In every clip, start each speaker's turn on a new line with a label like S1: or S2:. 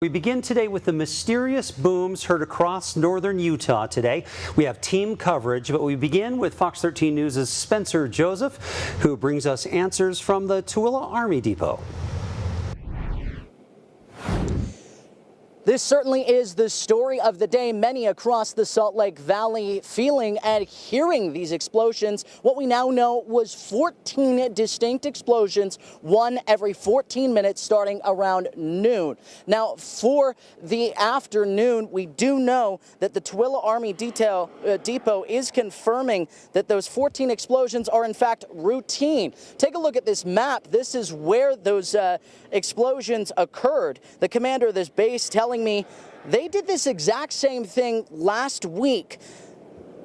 S1: We begin today with the mysterious booms heard across northern Utah today. We have team coverage, but we begin with Fox 13 News' Spencer Joseph, who brings us answers from the Tooele Army Depot.
S2: This certainly is the story of the day. Many across the Salt Lake Valley feeling and hearing these explosions. What we now know was 14 distinct explosions, one every 14 minutes starting around noon. Now, for the afternoon, we do know that the Tooele Army Depot is confirming that those 14 explosions are in fact routine. Take a look at this map. This is where those explosions occurred. The commander of this base telling me they did this exact same thing last week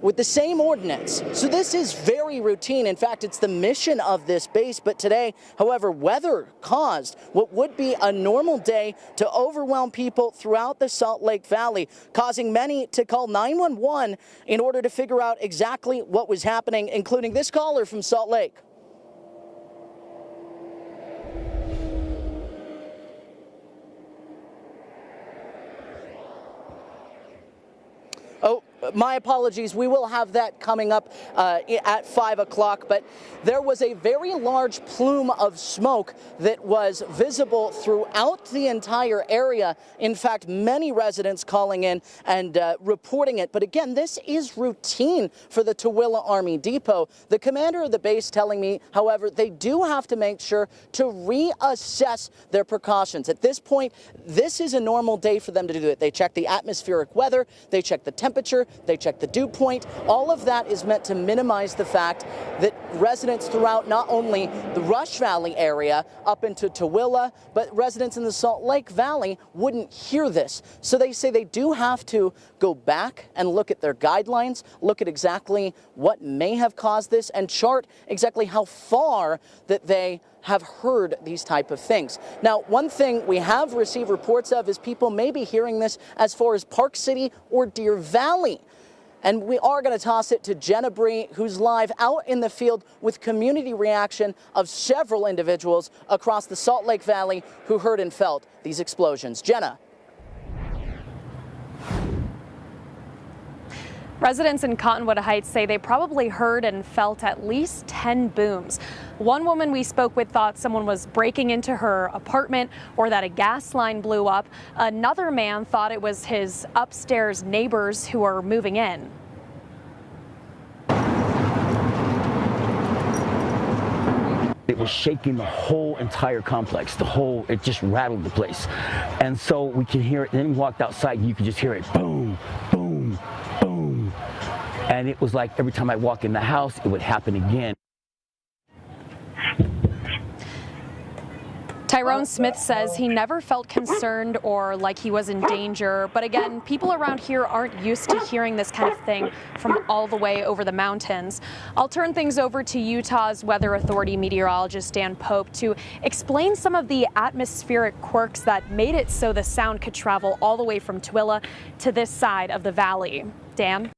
S2: with the same ordnance. So this is very routine. In fact, it's the mission of this base. But today, however, weather caused what would be a normal day to overwhelm people throughout the Salt Lake Valley, causing many to call 911 in order to figure out exactly what was happening, including this caller from Salt Lake. Oh, my apologies. We will have that coming up at 5 o'clock. But there was a very large plume of smoke that was visible throughout the entire area. In fact, many residents calling in and reporting it. But again, this is routine for the Tooele Army Depot. The commander of the base telling me, however, they do have to make sure to reassess their precautions. At this point, this is a normal day for them to do it. They check the atmospheric weather, they check the temperature, they check the dew point. All of that is meant to minimize the fact that residents throughout not only the Rush Valley area up into Tooele, but residents in the Salt Lake Valley wouldn't hear this. So they say they do have to go back and look at their guidelines, look at exactly what may have caused this, and chart exactly how far that they have heard these type of things. Now, one thing we have received reports of is people may be hearing this as far as Park City or Deer Valley. And we are going to toss it to Jenna Bree, who's live out in the field with community reaction of several individuals across the Salt Lake Valley who heard and felt these explosions. Jenna.
S3: Residents in Cottonwood Heights say they probably heard and felt at least 10 booms. One woman we spoke with thought someone was breaking into her apartment or that a gas line blew up. Another man thought it was his upstairs neighbors who are moving in.
S4: It was shaking the whole entire complex, it just rattled the place. And so we could hear it, and then we walked outside and you could just hear it, boom, boom, boom. And it was like every time I walk in the house, it would happen again.
S3: Tyrone Smith says he never felt concerned or like he was in danger. But again, people around here aren't used to hearing this kind of thing from all the way over the mountains. I'll turn things over to Utah's Weather Authority meteorologist Dan Pope to explain some of the atmospheric quirks that made it so the sound could travel all the way from Tooele to this side of the valley. Dan?